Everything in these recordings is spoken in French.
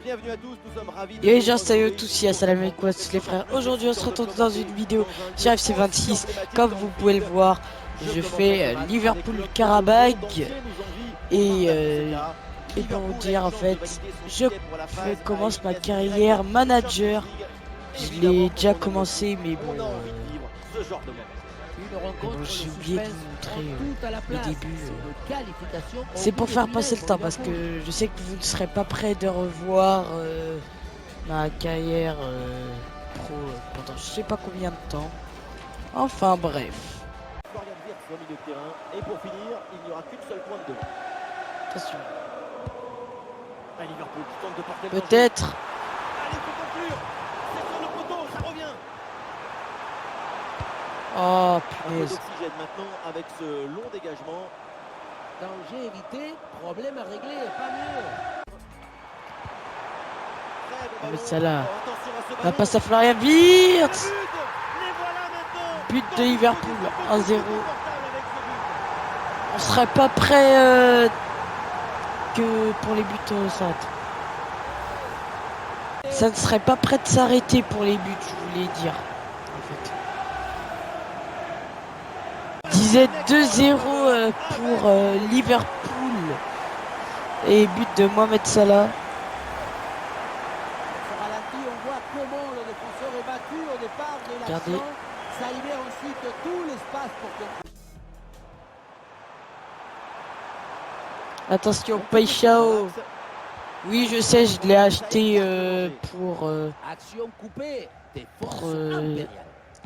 bienvenue à tous, nous sommes ravis de Et vous les gens, salut à retrouver tous, ici Assalam alaikum les frères. Aujourd'hui on se retrouve dans une vidéo sur FC26. Comme vous pouvez le voir, je fais Liverpool-Karabakh. Et pour vous dire en fait, commence ma carrière manager. Je l'ai déjà commencé mais bon, j'ai oublié de vous montrer le début. C'est pour faire passer le temps parce que je sais que vous ne serez pas prêts de revoir ma carrière pro pendant je sais pas combien de temps. Enfin bref. Et pour finir, il n'y aura qu'une seule pointe de. Attention. À Liverpool qui tente de porter le Peut-être. Allez, faut conclure. C'est sur le poteau, ça revient. Oh Un peu punaise. d'oxygène maintenant avec ce long dégagement. Danger évité, problème à régler, pas mieux. Mais ça là. La passe à Florian Wirtz. But de Liverpool, 1-0. On serait pas prêt que pour les buts au centre. Ça ne serait pas prêt de s'arrêter pour les buts, je voulais dire. En fait. Disait 2-0 pour Liverpool. Et but de Mohamed Salah. On voit comment le défenseur est battu au départ de l'action. Ça libère ensuite tout l'espace pour que... Attention, Paixão. Oui, je sais, je l'ai acheté pour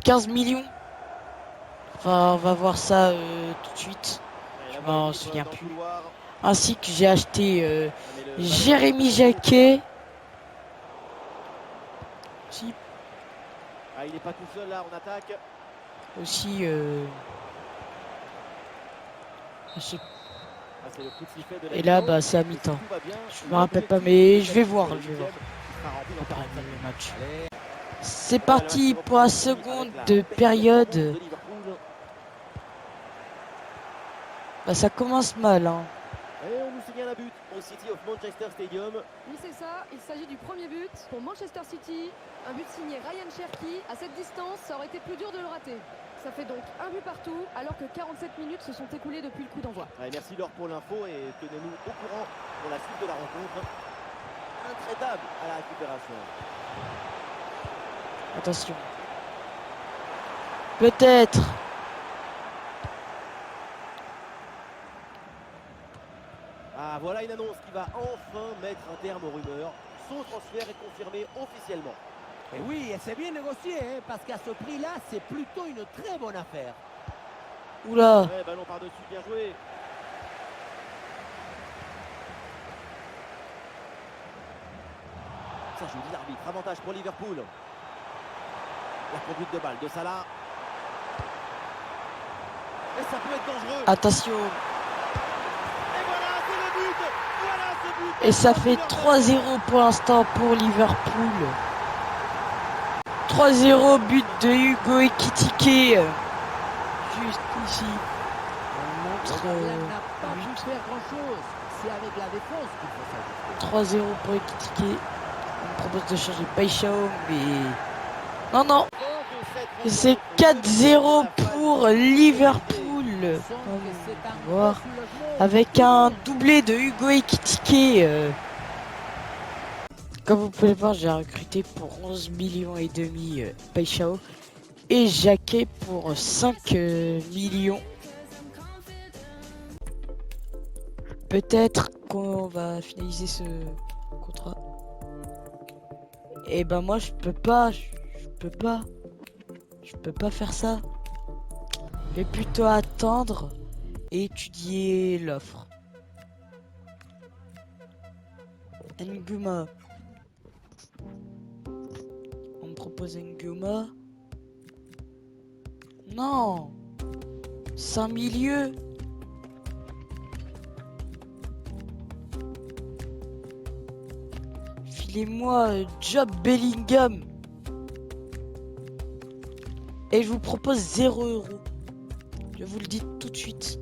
15 millions. Enfin, on va voir ça tout de suite. Je m'en souviens plus. Ainsi que j'ai acheté Jérémy Jacquet. Aussi. Ah, il n'est pas tout seul là, on attaque. Aussi. Et là, bah, c'est à mi-temps. Je me rappelle pas, mais je vais voir. Le match. C'est parti pour la seconde période. Bah, ça commence mal, hein. Et on nous signale un but au City of Manchester Stadium. Oui, c'est ça, il s'agit du premier but pour Manchester City. Un but signé Ryan Cherki. À cette distance, ça aurait été plus dur de le rater. Ça fait donc un but partout, alors que 47 minutes se sont écoulées depuis le coup d'envoi. Merci Laure pour l'info et tenez-nous au courant pour la suite de la rencontre. Intraitable à la récupération. Attention. Peut-être. Ah, voilà une annonce qui va enfin mettre un terme aux rumeurs. Son transfert est confirmé officiellement. Et oui, et c'est bien négocié, hein, parce qu'à ce prix-là, c'est plutôt une très bonne affaire. Oula. Ouais, ballon par-dessus, bien joué. Ça joue dit l'arbitre. Avantage pour Liverpool. La conduite de balle de Salah. Et ça peut être dangereux. Attention. Et voilà, c'est le but. Voilà ce but. Et ça fait 3-0 pour l'instant pour Liverpool. 3-0, but de Hugo Ekitike. Juste ici. On montre. N'a pas pu faire grand-chose. C'est avec la défense qu'il faut s'ajuster. 3-0 pour Ekitike. On me propose de changer Paixão, mais. Non, non. C'est 4-0 pour Liverpool. On va voir. Avec un doublé de Hugo Ekitike. Comme vous pouvez le voir, j'ai recruté pour 11 millions et demi Paixão et Jacquet pour 5 millions. Peut-être qu'on va finaliser ce contrat. Et ben moi je peux pas faire ça. Je vais plutôt attendre et étudier l'offre. Nguma. On me propose Nguma. Non. C'est un milieu. Filez-moi Job Bellingham. Et je vous propose 0 €. Je vous le dis tout de suite.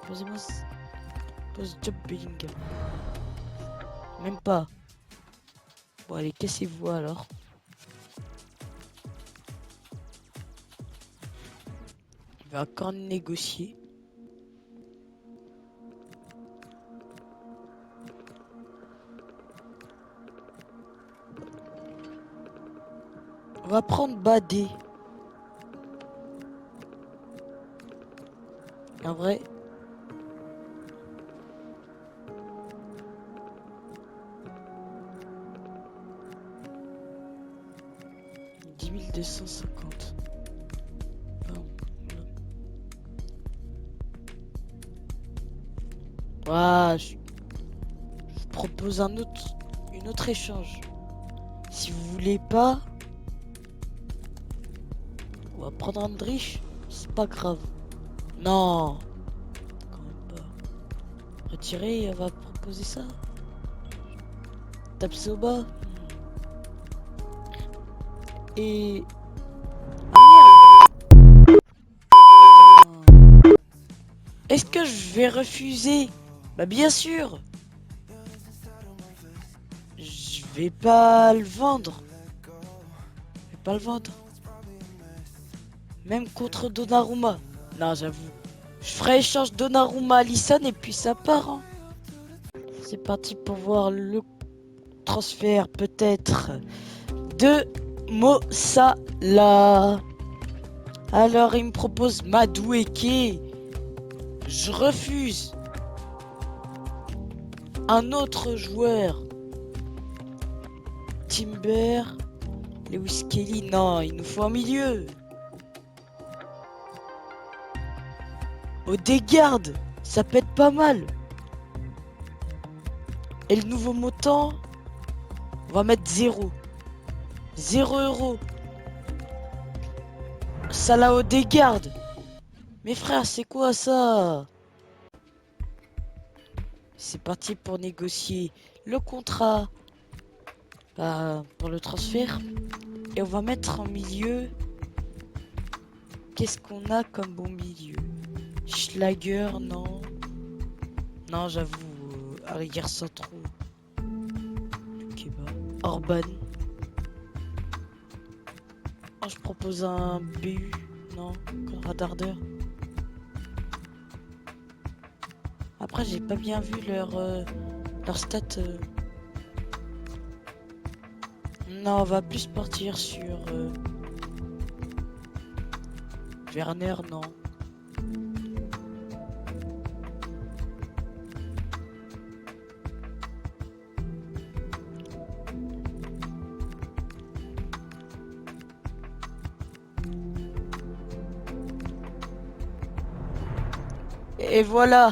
Posez-moi Post-job Bellingham. Même pas. Bon, allez, cassez-vous alors. Il va encore négocier. On va prendre Badé. En vrai. $10 250. Je vous propose une autre échange. Si vous voulez pas, on va prendre Andrich. C'est pas grave. Non, quand même pas. Retirer, on va proposer ça. Tapsoba. Et... Ah merde. Est-ce que je vais refuser? Bah bien sûr. Je vais pas le vendre. Je vais pas le vendre. Même contre Donnarumma. Non, j'avoue. Je ferai échange Donnarumma Alisson et puis ça part. Hein. C'est parti pour voir le transfert peut-être de Mo Salah. Alors il me propose Madueke. Je refuse. Un autre joueur. Timber. Lewis Kelly. Non, il nous faut un milieu. Odegaard, ça pète pas mal. Et le nouveau montant, on va mettre 0. 0 €. Salah Odegaard. Mais frère, c'est quoi ça? C'est parti pour négocier le contrat pour le transfert. Et on va mettre en milieu. Qu'est-ce qu'on a comme bon milieu? Schlager, non. Non, j'avoue, à rigueur sans trop. Ok, bah. Orban. Oh, je propose un BU. Non, Conrad Harder. Après, j'ai pas bien vu leur stats. Non, on va plus partir sur Werner, non. Et voilà.